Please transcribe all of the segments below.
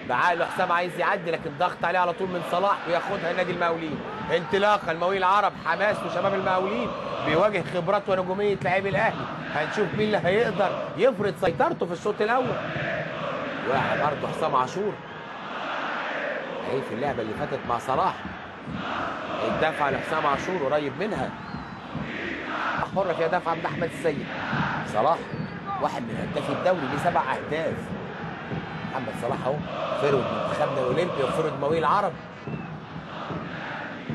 بعقله حسام عايز يعدي، لكن ضغط عليه على طول من صلاح وياخدها نادي المقاولين. انطلاقه المقاولين العرب، حماس وشباب المقاولين بيواجه خبرات ونجوميه لاعبي الاهلي. هنشوف مين اللي هيقدر يفرض سيطرته في الشوط الاول. وقع برضه حسام عاشور اهي في اللعبه اللي فاتت مع صلاح. الدفعه لحسام عاشور قريب منها، حره فيها دفعه من احمد السيد. صلاح واحد من هدافي الدوري ليه 7 اهداف. محمد صلاح اهو فرود منتخبنا الاولمبي وفرود المقاولين العرب.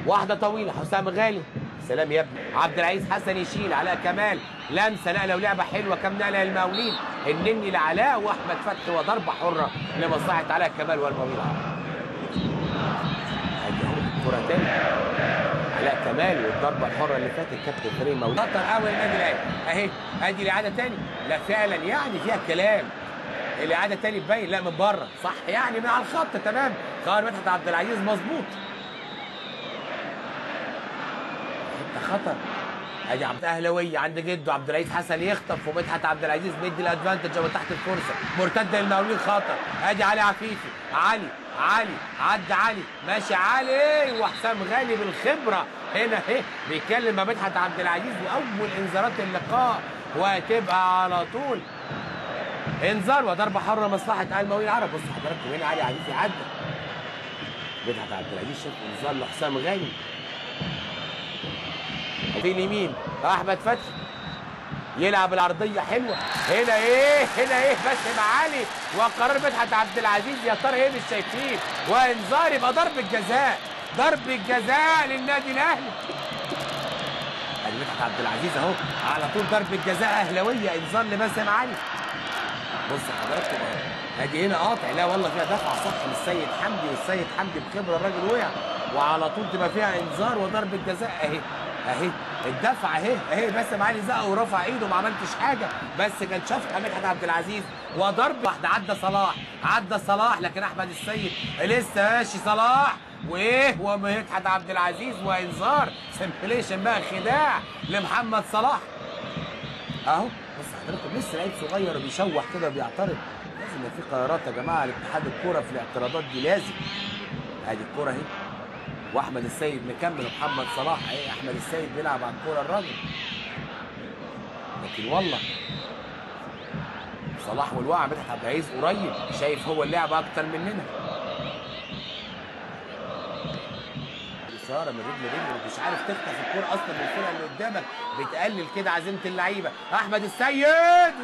واحده طويله حسام غالي، سلام يا ابني. عبد العزيز حسن يشيل، علاء كمال لمسه نقله ولعبه حلوه، كام نقله للمقاولين، النني لعلاء واحمد فتحي وضربه حره لمصلحه علاء كمال والمقاولين العرب. ادي اهو كره تاني علاء كمال والضربه الحره اللي فاتت كابتن فريق المقاولين. خطر قوي النادي الاهلي اهي. ادي الاعاده تاني، لا فعلا يعني فيها كلام. الاعاده تاني تبين لا من بره صح يعني من على الخط تمام. قائد مدحت عبد العزيز مظبوط. خطر ادي عبد اهلاويه عند جده عبد العزيز حسن يخطف ومدحت عبد العزيز مدي الادفانتج او تحت الفرصه. مرتده للمقاولين خطر. ادي علي عفيفي، علي عدى علي ماشي علي وحسام غالي بالخبره هنا اهي بيتكلم مع مدحت عبد العزيز. واول انذارات اللقاء وهتبقى على طول انذار وضربه حره مصلحه المقاولين العرب. بصوا حضراتكم هنا علي عفيفي عدى، مدحت عبد العزيز شاف انذار لحسام غالي. في اليمين احمد فتحي يلعب العرضيه حلوه. هنا ايه بس مع علي وقرار مدحت عبد العزيز. يا ترى ايه مش شايفين؟ وانذار يبقى ضربه جزاء، ضربه جزاء للنادي الاهلي. ادي مدحت عبد العزيز اهو على طول ضربه جزاء اهلاويه، انذار لباسم علي. بص حضراتكم اهو ادي هنا قاطع، لا والله فيها دفعه صح من السيد حمدي، والسيد حمدي بخبره الراجل وقع وعلى طول تبقى فيها انذار وضربه جزاء اهي الدفعه اهي باسم علي زق ورفع ايده ما عملتش حاجه، بس كان شافها مدحت عبد العزيز وضرب واحده. عدى صلاح لكن احمد السيد لسه ماشي صلاح ومدحت عبد العزيز وانذار سمبليشن بقى خداع لمحمد صلاح اهو. بص حضراتكم لسه لعيب صغير بيشوح كده بيعترض. لازم يبقى في قرارات يا جماعه لاتحاد الكوره في الاعتراضات دي لازم. ادي الكوره اهي واحمد السيد مكمل ومحمد صلاح اهي. احمد السيد بيلعب على الكوره الراجل، لكن والله صلاح والوقع مدحت عبد العزيز قريب شايف هو اللعبه اكتر مننا. اشاره من رجل مش عارف تخطف الكوره اصلا من الفرقه اللي قدامك، بتقلل كده عزيمه اللعيبه. احمد السيد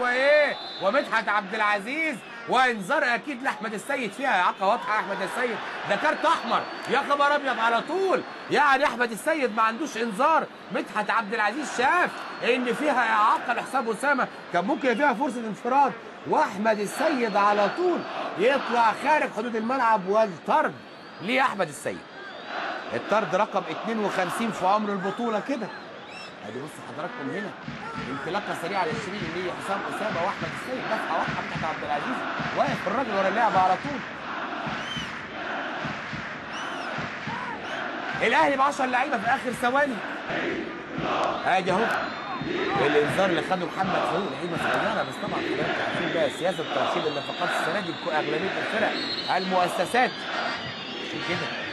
ومدحت عبد العزيز وانذار اكيد لاحمد السيد، فيها اعاقه واضحه. احمد السيد ده كارت احمر يا خبر ابيض على طول. يعني احمد السيد ما عندوش انذار، مدحت عبد العزيز شاف ان فيها اعاقه لحساب اسامه، كان ممكن فيها فرصه انفراد، واحمد السيد على طول يطلع خارج حدود الملعب والطرد لاحمد السيد. الطرد رقم 52 في عمر البطوله كده. ادي بصوا حضراتكم هنا انطلاقه سريعه للشريك اللي هي حسام اسامه واحمد السيد، دفعه واحده مدحت عبد العزيز واقف الراجل ورا اللعبه على طول. الاهلي ب 10 لعيبه في اخر ثواني. ادي اهو الانذار اللي خده محمد فاروق، لعيبه صغيره بس طبعا حضراتكم عارفين بقى سياسه ترحيب النفقات السنه دي اغلبيه الفرق المؤسسات عشان كده